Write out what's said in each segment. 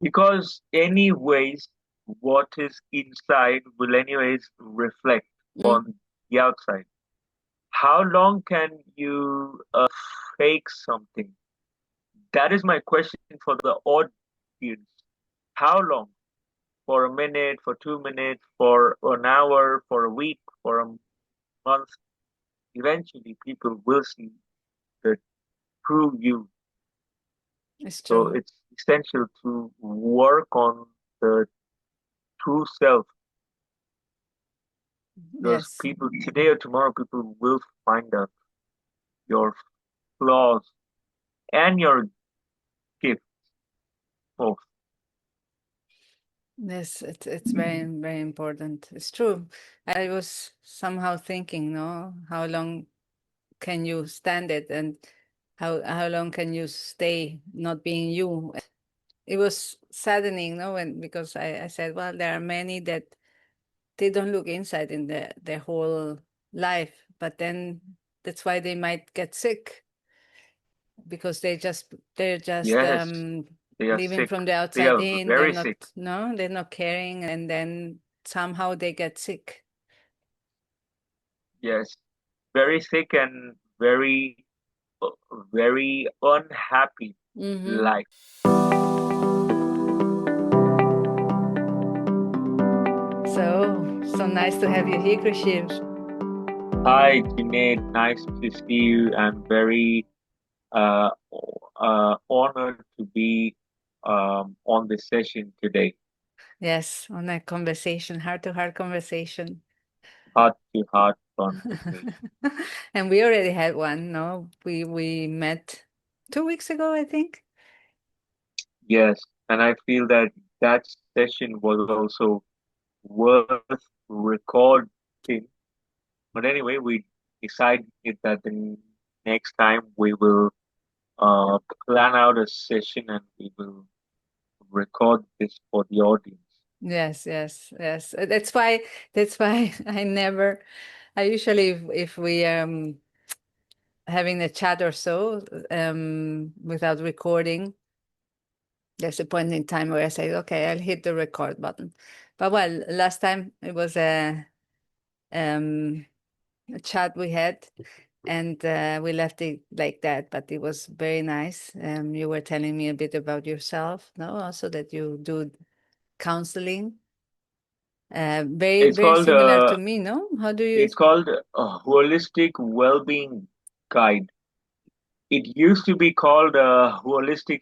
Because anyways, what is inside will anyways reflect Mm. on the outside. How long can you fake something? That is my question for the audience. How long? For a minute, for 2 minutes, for an hour, for a week, for a month? Eventually, people will see the true you. It's So true. it's essential to work on the true self because Yes. people today or tomorrow, people will find out your flaws and your gifts both. Yes, it's very, very important. It's true. I was somehow thinking, no, how long can you stand it, and how long can you stay not being you? It was saddening, no, when because I said, well, there are many that they don't look inside in their whole life, but then that's why they might get sick because they're just Yes, they are living sick. from the They outside are in. They're very not, sick. no, they're not caring, and then somehow they get sick. Yes, very sick and uh, very unhappy Mm-hmm. life. So nice to have you here, Krishiv. Hi, Jeanette. Nice to see you. I'm very uh, honored to be on this session today. Yes, on a conversation, heart to heart conversation. Heart to heart conversation. And we already had one, no? We met 2 weeks ago, I think. Yes, and I feel that that session was also worth recording. But anyway, we decided that the next time we will uh, plan out a session and we will record this for the audience. Yes, yes, yes. That's why I never I usually if we having a chat or so without recording, there's a point in time where I say, okay, I'll hit the record button. But well, last time it was um a chat we had, and we left it like that, but it was very nice. You were telling me a bit about yourself, no? Also that you do counseling. Very, It's very called similar to me, no? How do you? it's called a holistic well-being guide. It used to be called a holistic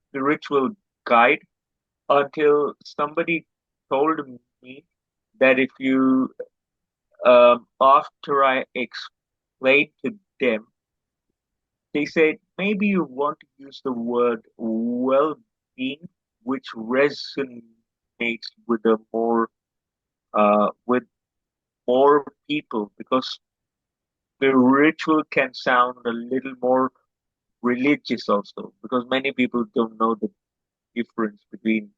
spiritual guide until somebody told me that if you after I explained to them, they said maybe you want to use the word well-being, which resonates with more people because spiritual can sound a little more religious also because many people don't know the difference between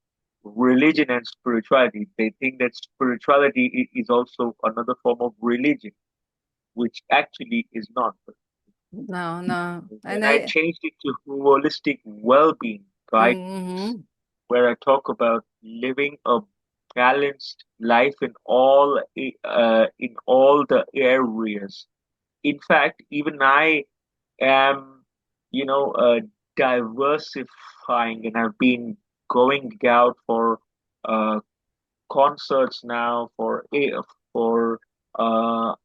religion and spirituality. They think that spirituality is also another form of religion, which actually is not. But No, no, when and I I. changed it to holistic well-being guide, Mm-hmm. where I talk about living a balanced life in all the areas. In fact, even I am, you know, diversifying, and I've been going out for uh, concerts now, for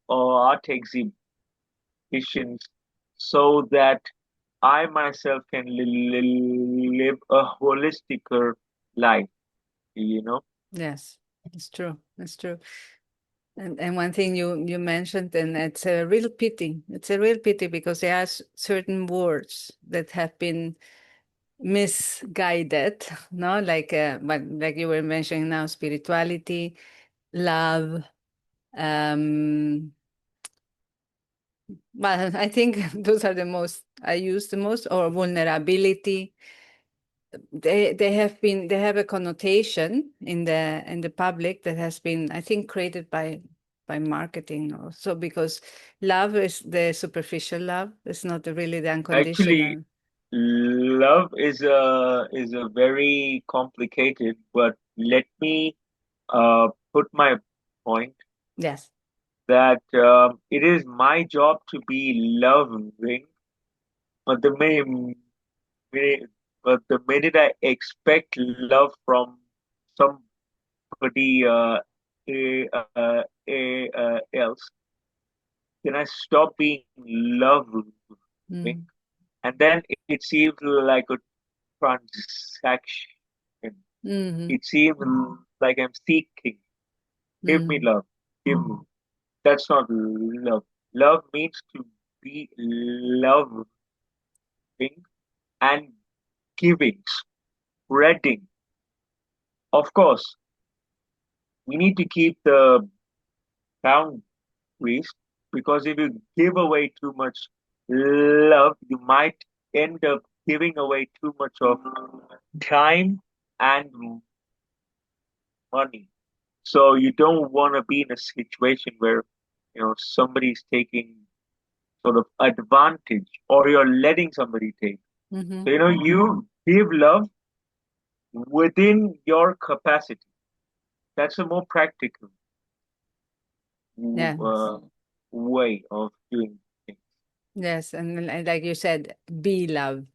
art exhibitions, so that I myself can live a holisticer life. You know, Yes, it's true. It's true. And one thing you mentioned, and it's a real pity. It's a real pity because there are certain words that have been misguided, no? Like you were mentioning now, spirituality, love. Um, well, I think those are the most I use the most, or vulnerability. They have a connotation in the public that has been, I think, created by marketing also, because love is the superficial love. It's not really the actually, unconditional. Love is a very complicated, but let me put my point Yes. that it is my job to be loving, but minute, but the minute I expect love from somebody else, then I stop being loving, Mm. and then it seems like a transaction. Mm-hmm. It seems like I'm seeking. Give me Mm. love. Give me. That's not love. Love means to be loving and giving, spreading. Of course, we need to keep the boundaries because if you give away too much love, you might end up giving away too much of time and money. So you don't want to be in a situation where somebody's taking sort of advantage or you're letting somebody take. Mm-hmm. So you give love within your capacity. That's a more practical Yes. uh, way of doing things. Yes. And like you said, be love.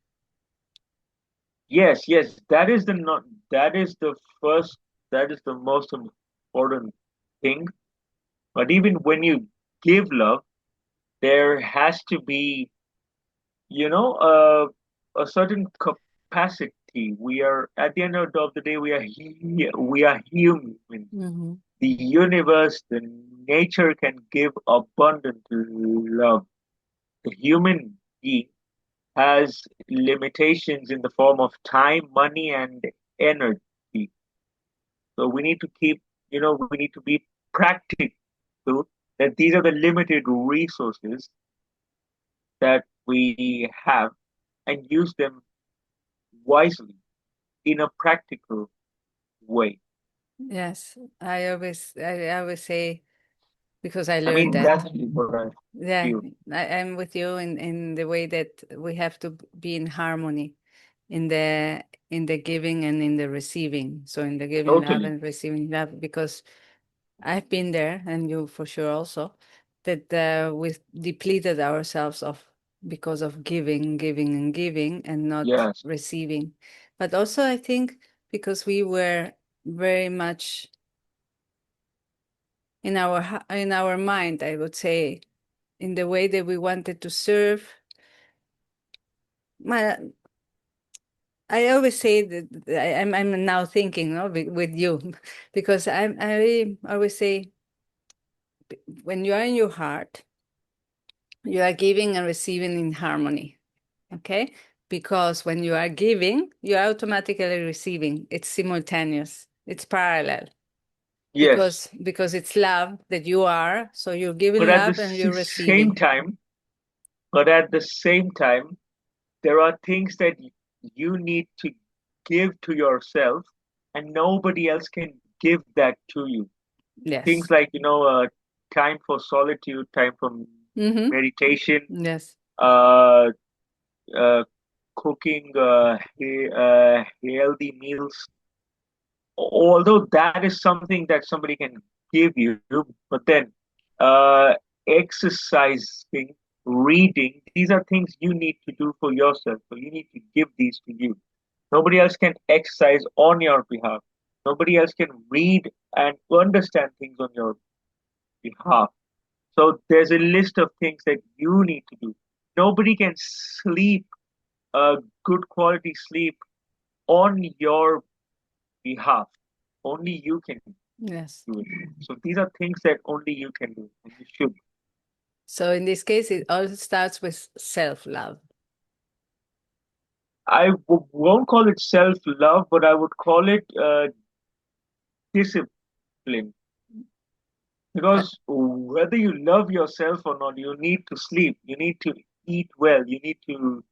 Yes, yes, that is the not that is the first that is the most important thing. But even when you give love, there has to be a certain capacity. We are at the end of the day, we are human. Mm-hmm. The universe, the nature can give abundant love. The human being has limitations in the form of time, money, and energy. So we need to we need to be practical that these are the limited resources that we have and use them wisely in a practical way. Yes. I always say, because I I learned mean, that. that's what I Yeah, feel. I'm with you in the way that we have to be in harmony in the giving and in the receiving. So in the giving love Totally. and receiving love, because I've been there, and you for sure also, that we depleted ourselves of because of giving and giving and not Yes. receiving. But also I think because we were very much in our mind, I would say, in the way that we wanted to serve. My, I always say that I'm now thinking, no, with you, because I always say, when you are in your heart, you are giving and receiving in harmony. Okay, because when you are giving, you are automatically receiving. It's simultaneous. It's parallel, Yes. because it's love that you are. So you're But giving at the love and you're same receiving. time, but at the same time, there are things that you need to give to yourself, and nobody else can give that to you. Things Yes. like, time for solitude, time for Mm-hmm. meditation, Yes. uh, uh, cooking healthy meals. Although that is something that somebody can give you, but then uh, exercising, reading, these are things you need to do for yourself. So you need to give these to you. Nobody else can exercise on your behalf. Nobody else can read and understand things on your behalf. So there's a list of things that you need to do. Nobody can sleep a good quality sleep on your behalf. Only you can Yes. do it. So these are things that only you can do, and you should. So in this case, it all starts with self-love. I won't call it self-love, but I would call it discipline. That, Because whether you love yourself or not, you need to sleep, you need to eat well, you need to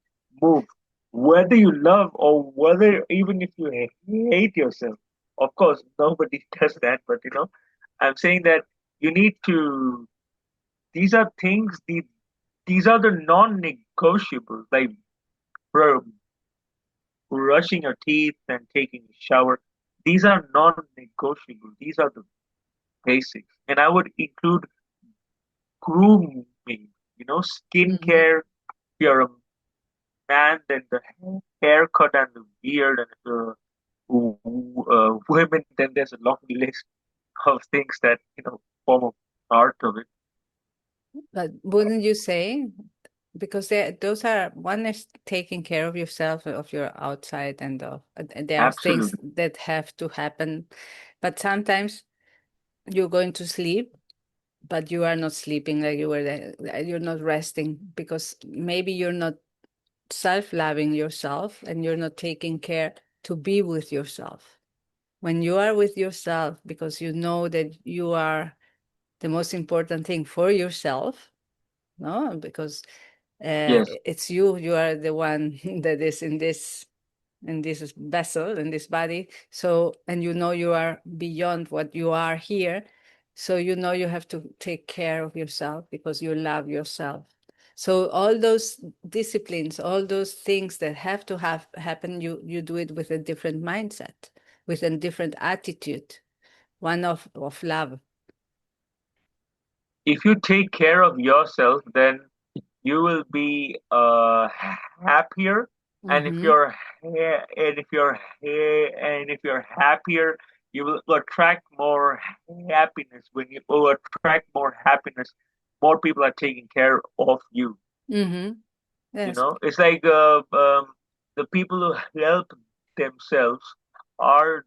move. Whether you love or whether even if you hate yourself, of course, nobody does that, but I'm saying that you need to, these are these are the non-negotiables. Like br- brushing your teeth and taking a shower. These are non-negotiable. These are the basics. And I would include grooming, Mm-hmm. skincare. If you're a man, then the haircut and the beard, and women, then there's a long list of things that, form a part of it. But wouldn't you say, because those are, one is taking care of yourself, of your outside, and there are things Absolutely. that have to happen, but sometimes you're going to sleep, but you are not sleeping like you were there. You're not resting because maybe you're not self-loving yourself and you're not taking care to be with yourself. When you are with yourself, because you know that you are the most important thing for yourself, no, because Yes. it's you are the one that is in this vessel, in this body. So, and you know you are beyond what you are here. So you know you have to take care of yourself because you love yourself. So all those disciplines, all those things that have to have happen, you do it with a different mindset, with a different attitude, one of love. If you take care of yourself, then you will be happier. And if Mm-hmm. you're happier, you will attract more happiness. When you will attract more happiness, more people are taking care of you. Mm-hmm. Yes. It's like the people who help themselves are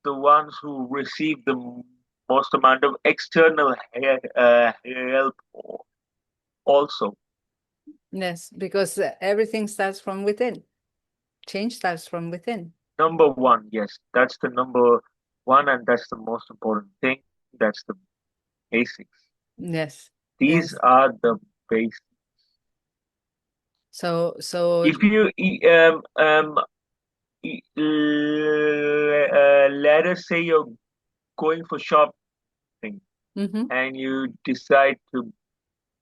the ones who receive the most amount of external help also. Yes, because everything starts from within. Change starts from within. Number one, yes, that's the number one, and that's the most important thing. That's the basics. Yes. These Yes. are the basics. So If you let us say you're going for shopping mm-hmm, and you decide to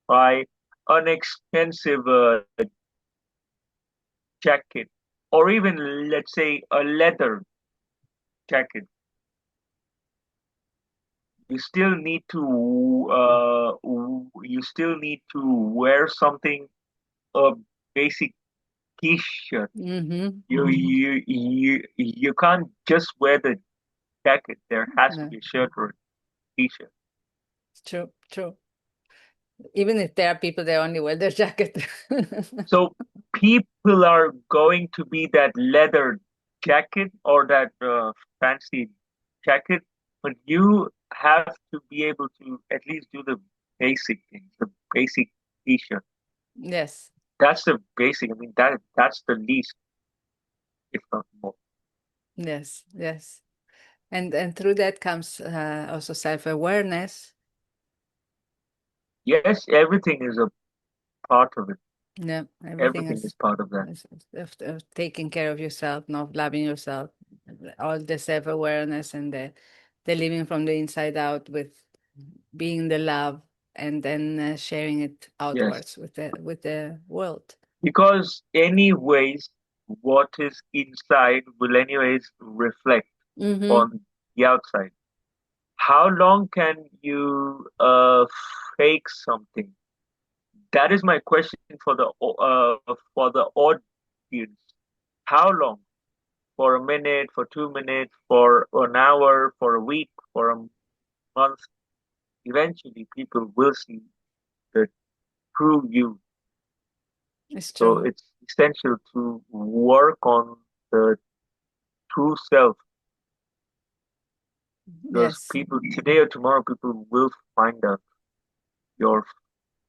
buy an expensive jacket, or even let's say a leather jacket, you still need to wear something, a basic t-shirt. mm-hmm. You can't just wear the jacket. There has to No, be a shirt or a t-shirt. it's true, true. Even if there are people that only wear their jacket. So people are going to be that leather jacket or that fancy jacket, but you have to be able to at least do the basic things, the basic t-shirt. Yes, That's the basic. I mean, that's the least, if not more. yes, yes. And through that comes also self-awareness. Yes, everything is a part of it. Yeah, everything Everything is is, part of that. of taking care of yourself, not loving yourself. All the self-awareness and the living from the inside out with being the love, and then sharing it Yes, outwards with the world. because anyways, what is inside will anyways reflect Mm-hmm. on the outside. How long can you fake something? That is my question for the audience. How long? For a minute, for 2 minutes, for an hour, for a week, for a month? Eventually, people will see the true you. It's So true. it's essential to work on the true self, because Yes. people today or tomorrow, people will find out your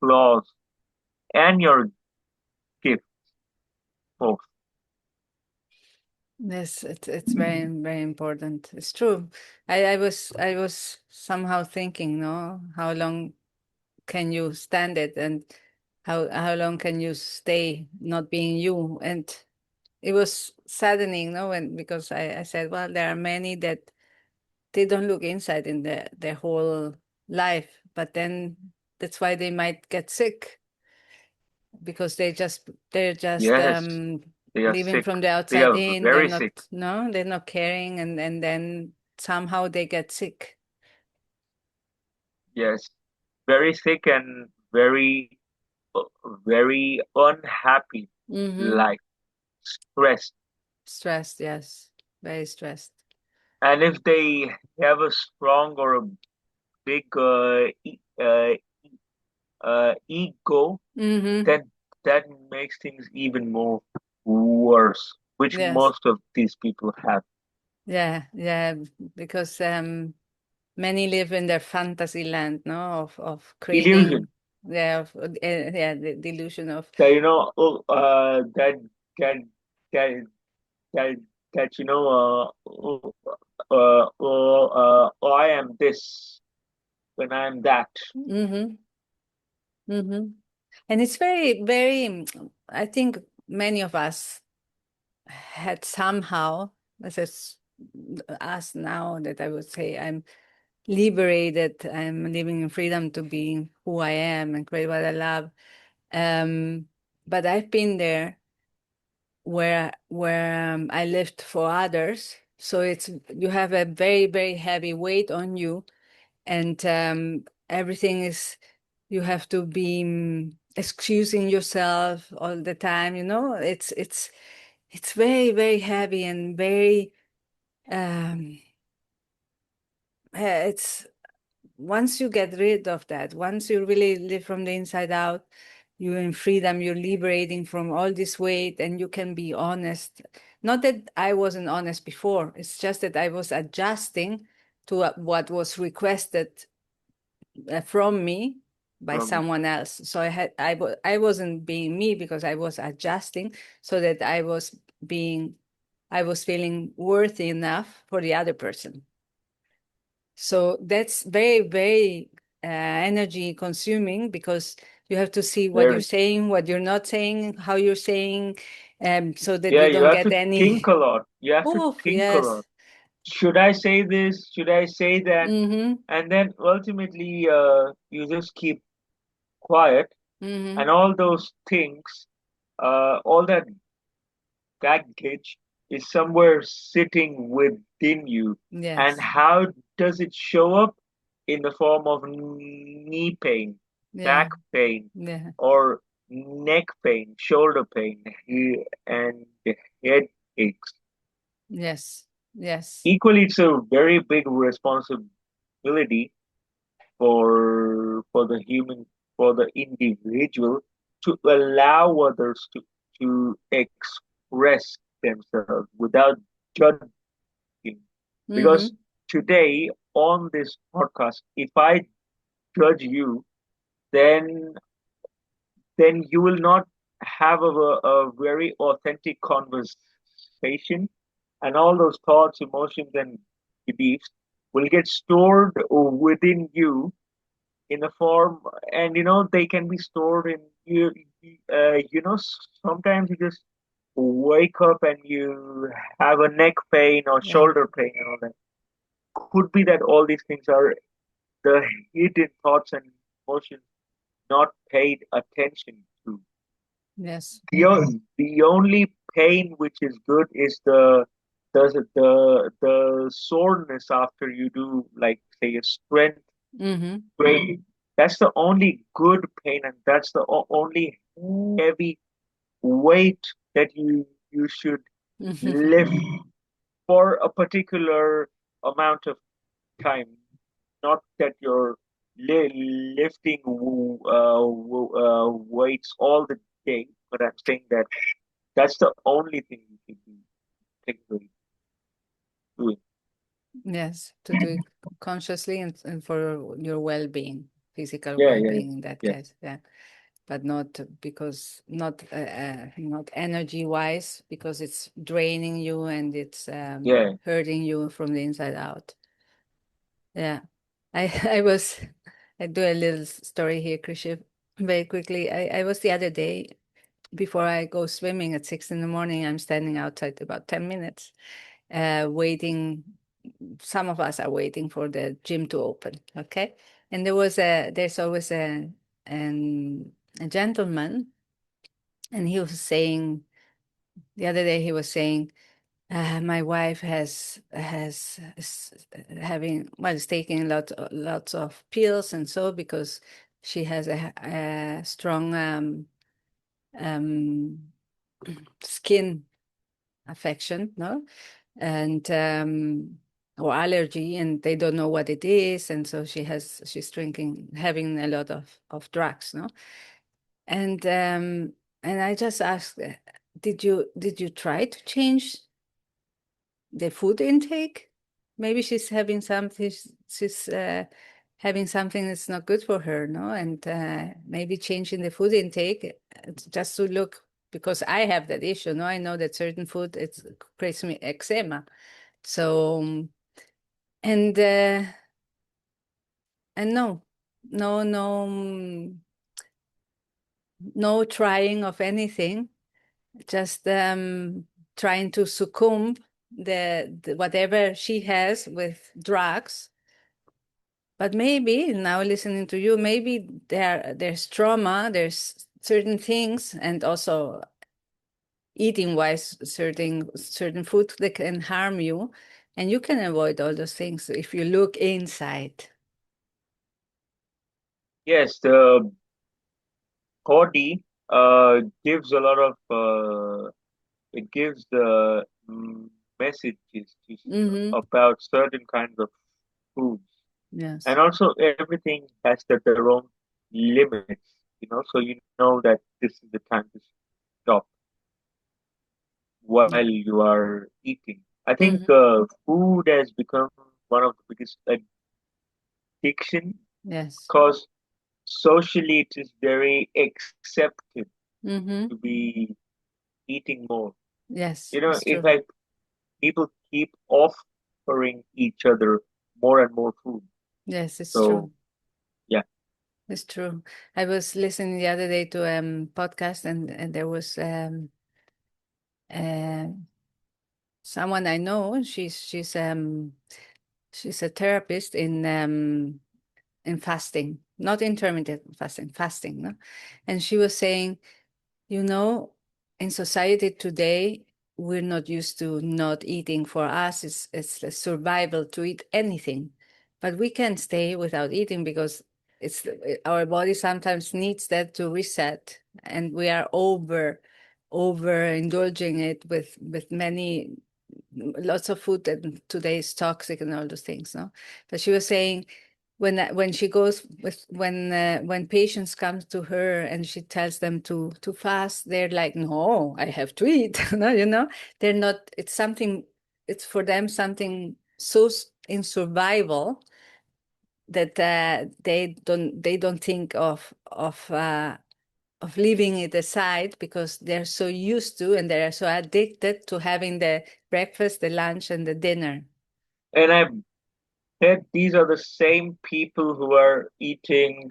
flaws and your gifts both. Yes, it's very very important. It's true. I was somehow thinking, no, how long can you stand it, and how long can you stay not being you? And it was saddening, no, when because I said, well, there are many that they don't look inside in their whole life, but then that's why they might get sick because they're just Yes, They are living sick. from the They outside are in. They're very sick. not, no, they're not caring, and then somehow they get sick. Yes, very sick and uh, very unhappy, Mm-hmm. like stressed. Stressed, yes. Very stressed. And if they have a strong or a big ego, Mm-hmm. then that makes things even more worse, which Yes. most of these people have. Yeah, yeah. Because many live in their fantasy land, no, of Illusion creating, yeah, yeah, the illusion of, that that that that that I am this when I'm that. mm-hmm, mm-hmm. And it's very, very, I think many of us had somehow, as it's us now, that I would say I'm liberated, I'm living in freedom to be who I am and create what I love. Um, but I've been there where I lived for others. So it's, you have a very, very heavy weight on you, and everything is, you have to be excusing yourself all the time. It's very, very heavy and very um it's, once you get rid of that, once you really live from the inside out, you're in freedom, you're liberating from all this weight, and you can be honest. Not that I wasn't honest before, it's just that I was adjusting to what was requested from me by From someone else. So I wasn't being me because I was adjusting so that I was feeling worthy enough for the other person. So that's very, very energy consuming, because you have to see what you're very. saying, what you're not saying, how you're saying, so that Yeah, you you don't have get to any. think a lot. You have to Oof, think a lot. yes. Should I say this? Should I say that? Mm-hmm. And then ultimately, you just keep quiet, Mm-hmm. and all those things, all that baggage is somewhere sitting within you. And Yes. how does it show up? In the form of knee pain, Yeah. back pain, Yeah. or neck pain, shoulder pain, and head aches. Yes. Yes. Equally, it's a very big responsibility for the human, for the individual, to allow others to express themselves without judging. Because Mm-hmm. today on this podcast, if I judge you, then you will not have a very authentic conversation, and all those thoughts, emotions, and beliefs will get stored within you in a form, and they can be stored in you. Sometimes you just wake up and you have a neck pain or Yeah. shoulder pain and all that. Could be that all these things are the hidden thoughts and emotions not paid attention to. Yes. The only pain which is good is the soreness after you do, like, say, a strength Mm-hmm. training. That's the only good pain, and that's the only heavy weight that you should lift for a particular amount of time. Not that you're lifting weights all the day, but I'm saying that that's the only thing you should be technically doing. Yes. To do it consciously, and for your well-being, physical Yeah, yeah, well-being in that yeah, case. Yeah. But not because, not energy wise, because it's draining you and it's yeah. hurting you from the inside out. Yeah. I I was, I do a little story here, Krishiv, very quickly. I was the other day, before I go swimming at 6 in the morning, I'm standing outside about 10 minutes, waiting. Some of us are waiting for the gym to open. Okay. And there's always an, a gentleman, and he was saying, the other day he was saying, my wife having, well, is taking lots of pills and so, because she has a strong um, skin affection, no, and or allergy, and they don't know what it is, and so she's having a lot of drugs, no, and I just asked, did you try to change the food intake? Maybe she's having something, she's having something that's not good for her, no? And maybe changing the food intake just to look, because I have that issue, no? I know that certain food, it creates me eczema. So, and uh, and no trying of anything, just trying to succumb the whatever she has with drugs. But maybe now listening to you, maybe there's trauma, there's certain things, and also eating wise, certain food that can harm you, and you can avoid all those things if you look inside. Yes, the body gives a lot of it gives the messages Mm-hmm. about certain kinds of foods, Yes. and also everything has their own limits. So you know that this is the time to stop Yeah. while you are eating. I think Mm-hmm. food has become one of the biggest addiction Yes. because socially it is very accepted to Mm-hmm. be eating more. Yes, it's In true. fact, people keep offering each other more and more food. Yes, it's So true. yeah, It's true. I was listening the other day to podcast, and there was uh, someone I know. She's a therapist in fasting, not intermittent fasting, fasting, no? And she was saying, you know, in society today, we're not used to not eating. For us, it's a survival to eat anything, but we can stay without eating because our body sometimes needs that to reset, and we are overindulging it with many lots of food that today is toxic and all those things, no? But she was saying, when she goes with when patients come to her and she tells them to fast, they're like, no, I have to eat. No, they're not. It's something. It's for them something so in survival that they don't think of leaving it aside, because they're so used to and they're so addicted to having the breakfast, the lunch, and the dinner. and I've heard these are the same people who are eating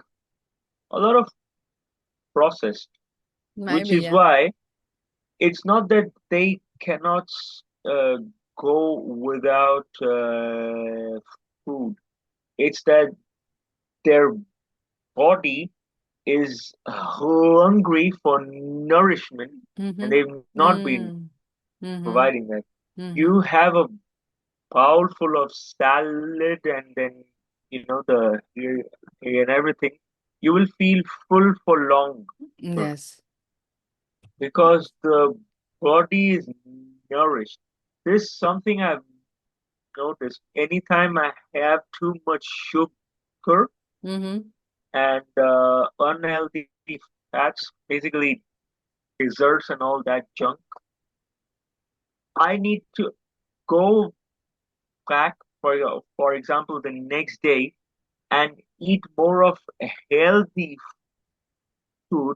a lot of processed, which Maybe, is yeah. why it's not that they cannot uh, go without food. It's that their body is hungry for nourishment and Mm-hmm. they've not been Mm. Mm-hmm. providing that. Mm-hmm. You have a bowl full of salad and then, and everything. You will feel full for longer Yes. because the body is nourished. This is something I've noticed. Anytime I have too much sugar Mm-hmm. and unhealthy fats, basically desserts and all that junk, I need to go back for example the next day and eat more of a healthy food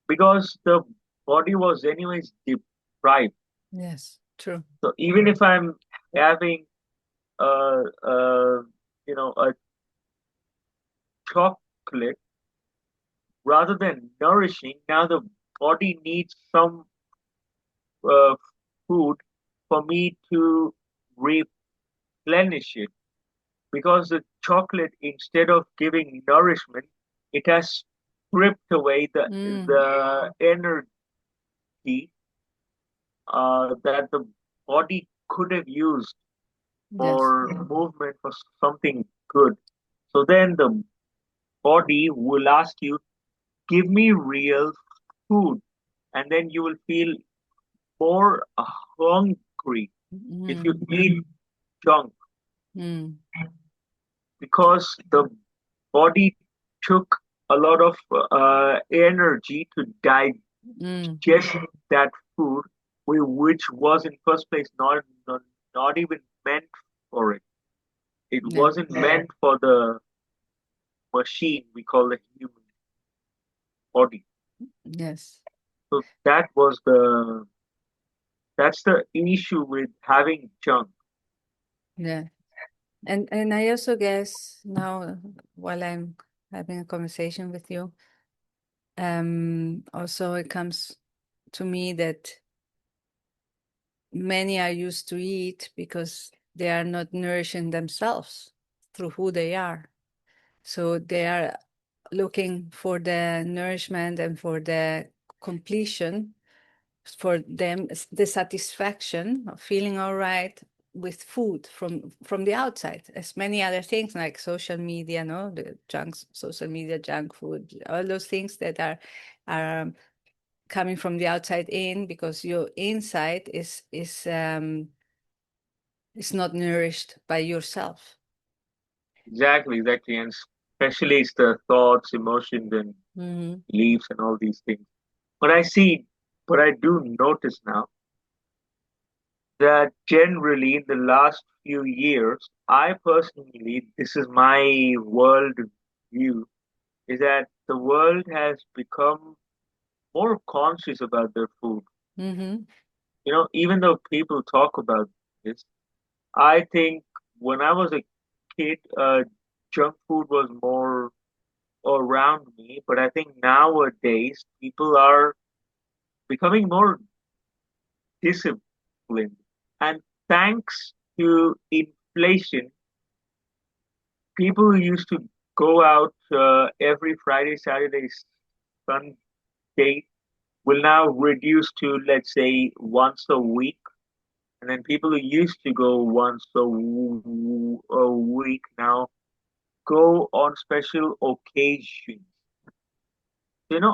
because the body was anyways deprived. Yes. True. So even if I'm having a chocolate rather than nourishing, now the body needs some uh, food for me to replenish it because the chocolate, instead of giving nourishment, it has stripped away Mm. the energy that the body could have used Yes. for movement for something good. So then the body will ask you, give me real food, and then you will feel more hungry if you Mm, eat junk mm, because the body took a lot of energy to mm. digest that food, which was in first place not even meant for it. It Yeah. wasn't meant for the machine we call the human body. Yes. So that's the issue with having junk. Yeah. And I also guess now, while I'm having a conversation with you, also it comes to me that many are used to eat because they are not nourishing themselves through who they are. So they are looking for the nourishment and for the completion, for them the satisfaction of feeling all right with food from the outside, as many other things like social media, no, the junk, social media, junk food, all those things that are coming from the outside in, because your inside is not nourished by yourself. Exactly, exactly. And especially it's the thoughts, emotions, and Mm-hmm. beliefs and all these things. But but I do notice now that generally in the last few years, I personally, this is my world view, is that the world has become more conscious about their food. Mm-hmm. Even though people talk about this, I think when I was a kid, junk food was more around me, but I think nowadays people are becoming more disciplined. And thanks to inflation, people who used to go out every Friday, Saturday, Sunday will now reduce to, let's say, once a week. And then people who used to go once a week now go on special occasions.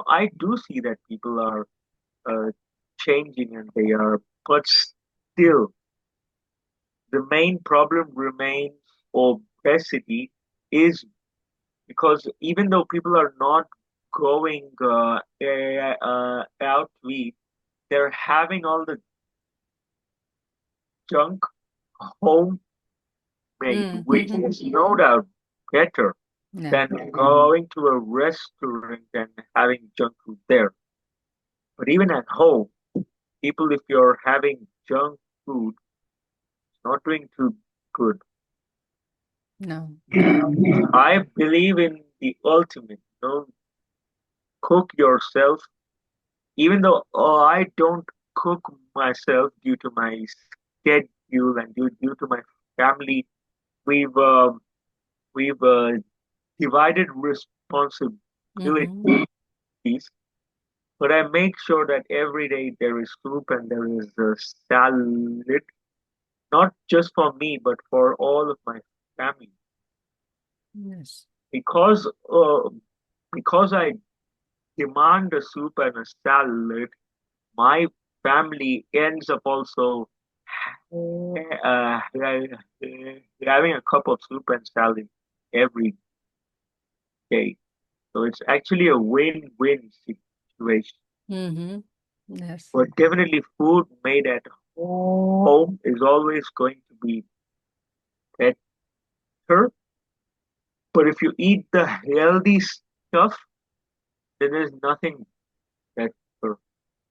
I do see that people are uh, changing and but still, the main problem remains obesity is because even though people are not going out to eat, they're having all the junk homemade, which Mm-hmm. is no doubt better Yeah. than going to a restaurant and having junk food there. But even at home, people, if you're having junk food, it's not doing too good. No, no. I believe in the ultimate, cook yourself. Even though I don't cook myself due to my schedule and due to my family, we've uh, we've divided responsibilities. Mm-hmm. But I make sure that every day there is soup and there is a salad, not just for me but for all of my family. Yes. Because uh, because I demand a soup and a salad, my family ends up also having a cup of soup and salad every day. So it's actually a win-win situation. Mm-hmm. Yes. But definitely, food made at home is always going to be better. But if you eat the healthy stuff, then there's nothing better.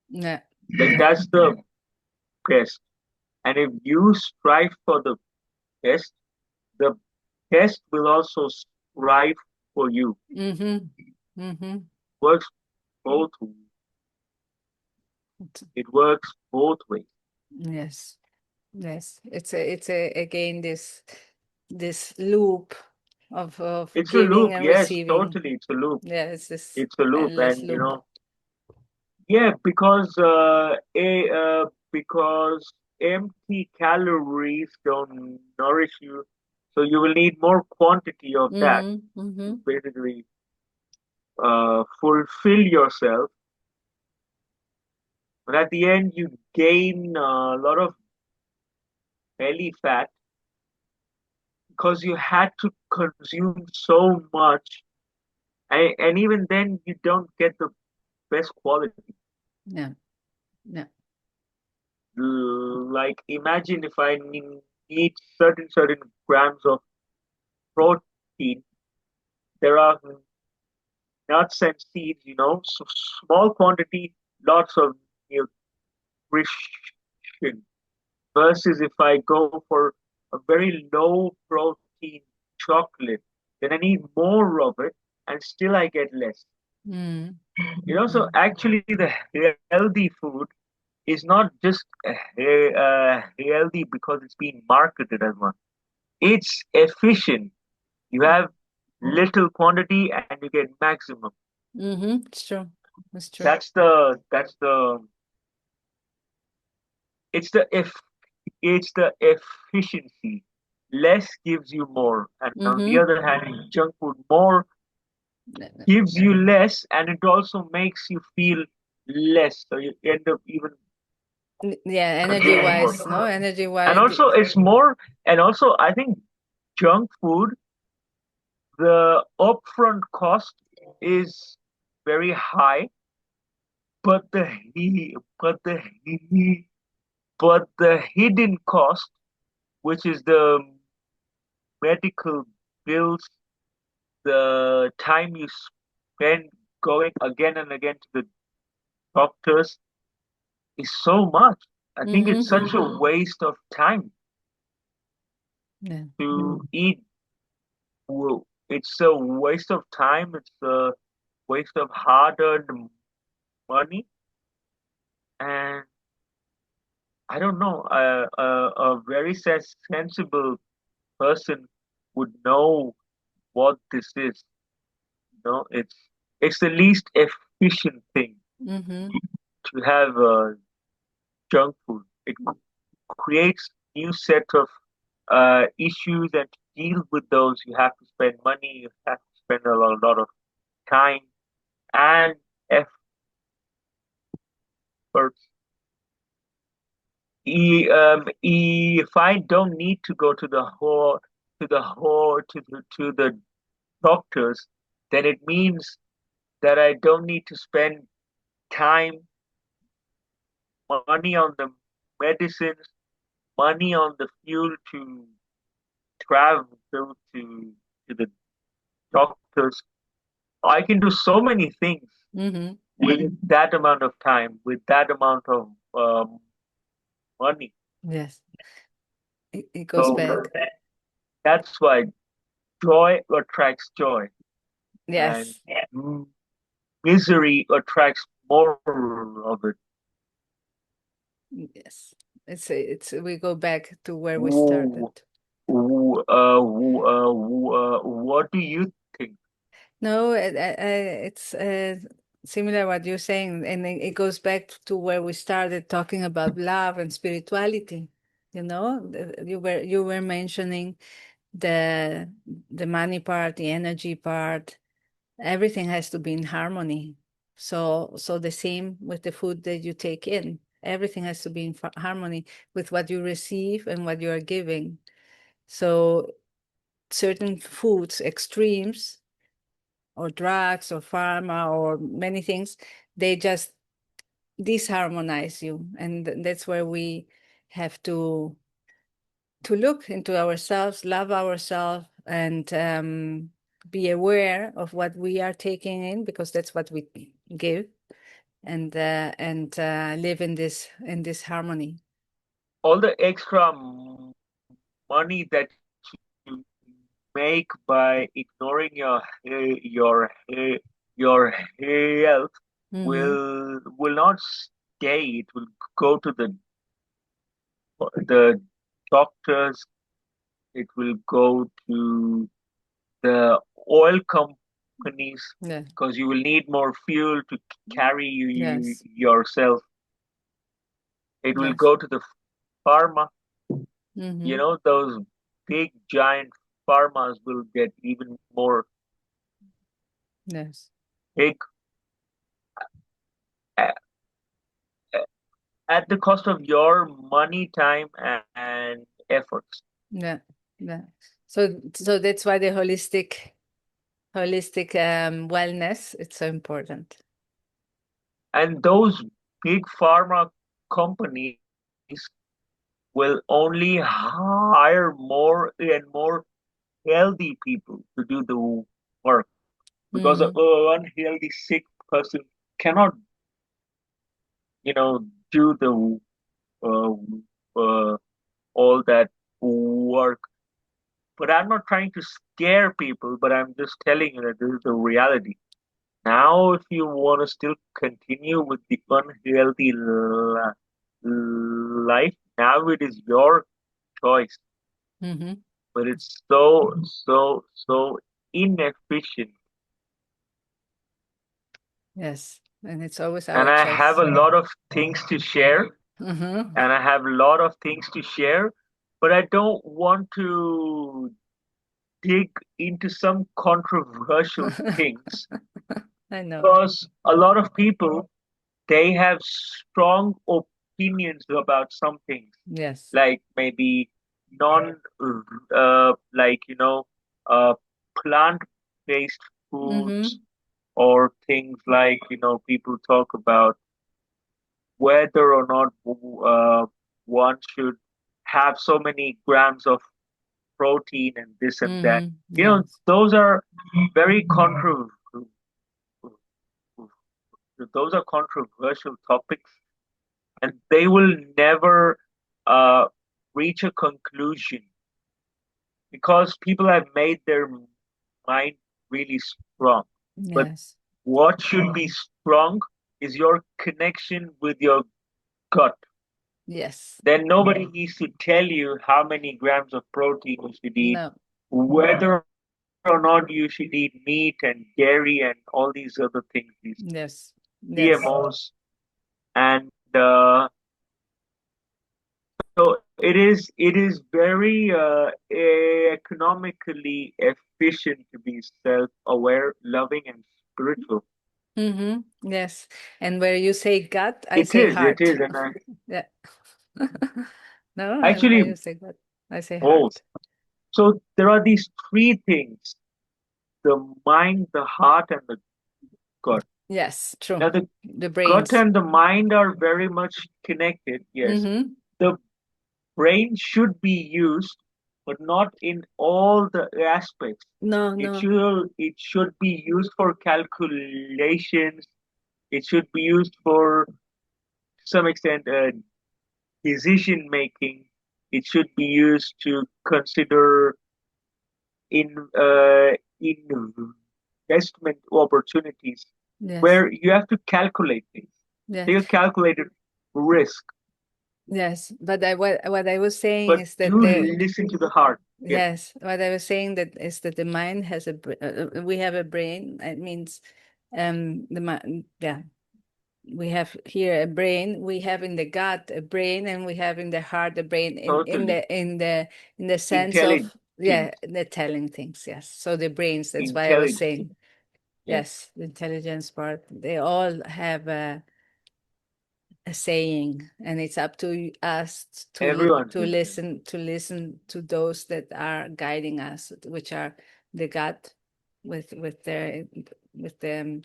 Yeah. Like that's the best. And if you strive for best, the best will also strive for you. Mm-hmm. Mm-hmm. Works both. It works both ways. Yes. Yes. It's a again this loop of It's a giving loop. and Yes, receiving. totally. It's a loop. Yeah, it's this It's a loop, endless and loop. yeah, because because empty calories don't nourish you. So you will need more quantity of that Mm-hmm. Mm-hmm. to basically fulfill yourself. But at the end, you gain a lot of belly fat because you had to consume so much. And even then, you don't get the best quality. Yeah. Yeah. Like, imagine if I need certain grams of protein. There are nuts and seeds, so small quantity, lots of nutrition. Versus if I go for a very low protein chocolate, then I need more of it, and still I get less. Mm. So Mm. actually, the healthy food is not just healthy because it's being marketed as one. It's efficient. You have little quantity and you get maximum. Mm-hmm. It's true. It's true. That's the it's the if it's the efficiency. Less gives you more, and on the Mm-hmm. other hand, in junk food, more gives you less, and it also makes you feel less. So you end up even Yeah, energy consuming wise, no? more. Energy And wise. also, it's more. And also, I think junk food, the upfront cost is very high, but the hidden cost, which is the medical bills, the time you spend going again and again to the doctors, is so much. I think it's Mm-hmm. such a waste of time Yeah. to eat. It's a waste of time. It's a waste of hard-earned money, and I don't know. A very sensible person would know what this is. It's the least efficient thing Mm-hmm. to have junk food. It creates new set of issues, and to deal with those, you have to spend money. You have to spend a lot of time and effort. If I don't need to go to the doctors, then it means that I don't need to spend time, money on the medicines, money on the fuel to travel to the doctors. I can do so many things Mm-hmm. with that amount of time, with that amount of money. Yes. It goes So back. that's why joy attracts joy, and Yes. misery attracts more of it. Yes. It's we go back to where we started. Ooh, what do you think? No, it's similar what you're saying, and it goes back to where we started talking about love and spirituality. You were mentioning the the money part, the energy part. Everything has to be in harmony. So the same with the food that you take in. Everything has to be in harmony with what you receive and what you are giving. So certain foods, extremes, or drugs or pharma or many things, they just disharmonize you, and that's where we have to look into ourselves, love ourselves, and be aware of what we are taking in, because that's what we give, and live in this harmony. All the extra money that you make by ignoring your health Mm-hmm. will not stay. It will go to the doctors. It will go to the oil companies Yeah. because you will need more fuel to carry Yes. yourself. It will Yes. go to the pharma. Mm-hmm. Those big giant pharmas will get even more Yes. big a- at the cost of your money, time, and efforts. Yeah. Yeah. So that's why the holistic wellness, it's so important. And those big pharma companies will only hire more and more healthy people to do the work because Mm-hmm. one healthy sick person cannot, do the uh, uh, all that work. But I'm not trying to scare people, but I'm just telling you that this is the reality. Now, if you want to still continue with the unhealthy life, now it is your choice. Mm-hmm. But it's so inefficient. Yes. And it's always And our I have a choice. lot of things to share, Mm-hmm. and I have a lot of things to share, but I don't want to dig into some controversial things I know. because a lot of people they have strong opinions about some things, Yes. like maybe non like uh plant-based Mm-hmm. foods, or things like people talk about whether or not one should have so many grams of protein and this and that. Mm-hmm. Yes. Those are very controversial topics, and they will never uh, reach a conclusion because people have made their mind really strong. But Yes. what should be strong is your connection with your gut. Yes. Then nobody needs to tell you how many grams of protein you should eat, No. whether or not you should eat meat and dairy and all these other things, these Yes. Yes. GMOs. And so it is very economically efficient to be self-aware, loving, and spiritual. Mm-hmm. Yes. And where you say gut, I It say is, it heart. is, and I Yeah. No, and where actually you say gut, I say both. heart. So there are these three things: the mind, the heart, and the gut. Yes, true. Now, the The gut brains. and the mind are very much connected, yes. Mm-hmm. The brain should be used, but not in all the aspects. No, It no. should be used for calculations. It should be used for some extent decision making. It should be used to consider in investment opportunities Yes. where you have to calculate things. Yes. Take a calculated risk, Yes. But what I was saying but is that do the listen to the heart. Yes, yes, what I was saying that is that the mind has we have a brain. It means the mind. Yeah, we have here a brain. We have in the gut a brain, and we have in the heart a brain. totally. In the sense Intelligence, of, yeah, the telling things. Yes. So the brains. That's why I was intelligence. saying Yes, yes. The intelligence part. They all have a saying, and it's up to us everyone to has them. listen to those that are guiding us, which are the gut with their with the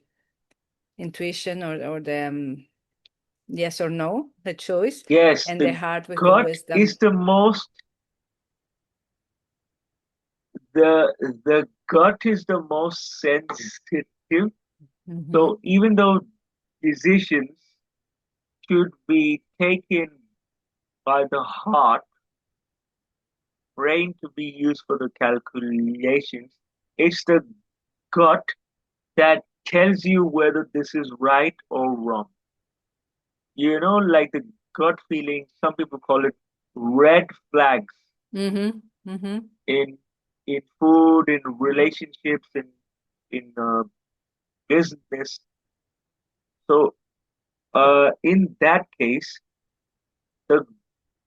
intuition or the yes or no, the choice, Yes, and the the heart with the gut is wisdom. the most the gut is the most sensitive. Mm-hmm. So even though decisions should be taken by the heart, brain to be used for the calculations, it's the gut that tells you whether this is right or wrong. Like the gut feeling, some people call it red flags Mm-hmm. Mm-hmm. in in food, in relationships, in business. So in that case, The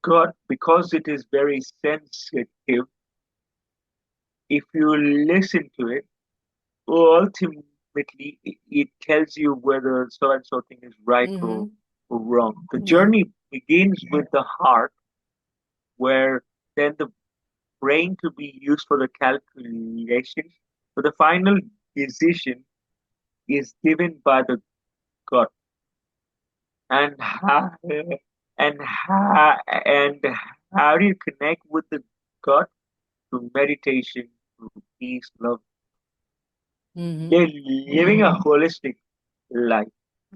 gut, because it is very sensitive, if you listen to it, ultimately it tells you whether so and so thing is right Mm-hmm. or wrong. The Yeah. journey begins with the heart, where then the brain to be used for the calculations, but the final decision is given by the gut. And and how do you connect with the gut? Through meditation, through peace, love. Mm-hmm. They're living a holistic life,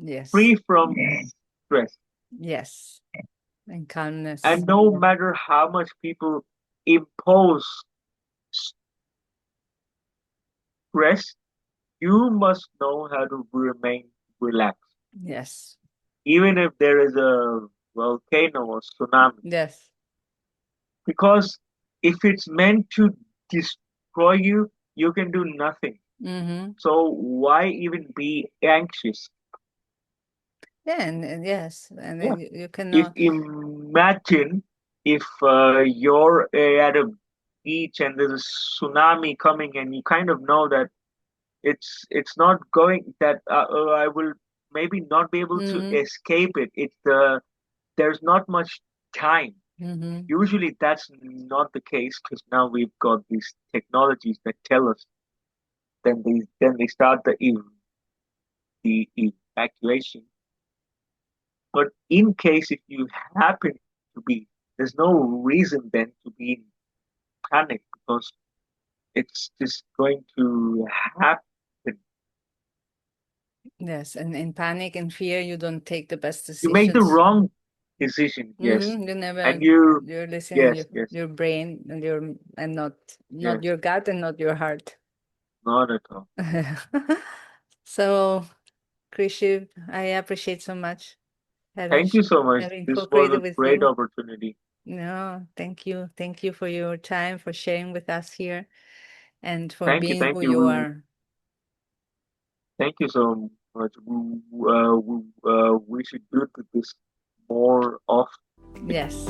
Yes. free from stress. Yes. And calmness. And no matter how much people impose stress, you must know how to remain relaxed. Yes. Even if there is a volcano or tsunami. Yes. Because if it's meant to destroy you, you can do nothing. Mm-hmm. So why even be anxious? Yeah, and yes, and Yeah. then you If cannot. imagine if you're at a beach and there's a tsunami coming, and you kind of know that it's not going that I will maybe not be able to Mm-hmm. escape it. There's not much time. Mm-hmm. Usually that's not the case because now we've got these technologies that tell us. Then they start the evacuation. But in case if you happen to be, there's no reason then to be in panic because it's just going to happen. Yes, and in panic and fear, you don't take the best You make the decisions. wrong decision, yes, Mm-hmm. You and never you, you're listening yes, yes, your brain and not yes, your gut and not your heart. not at all. So, Krishiv, I appreciate so much Thank you so much. having This was co-created a with great you. opportunity. No, thank you. Thank you for your time, for sharing with us here, and for Thank you, being thank who you. you are. Thank you so much. We should do this more often. Yes.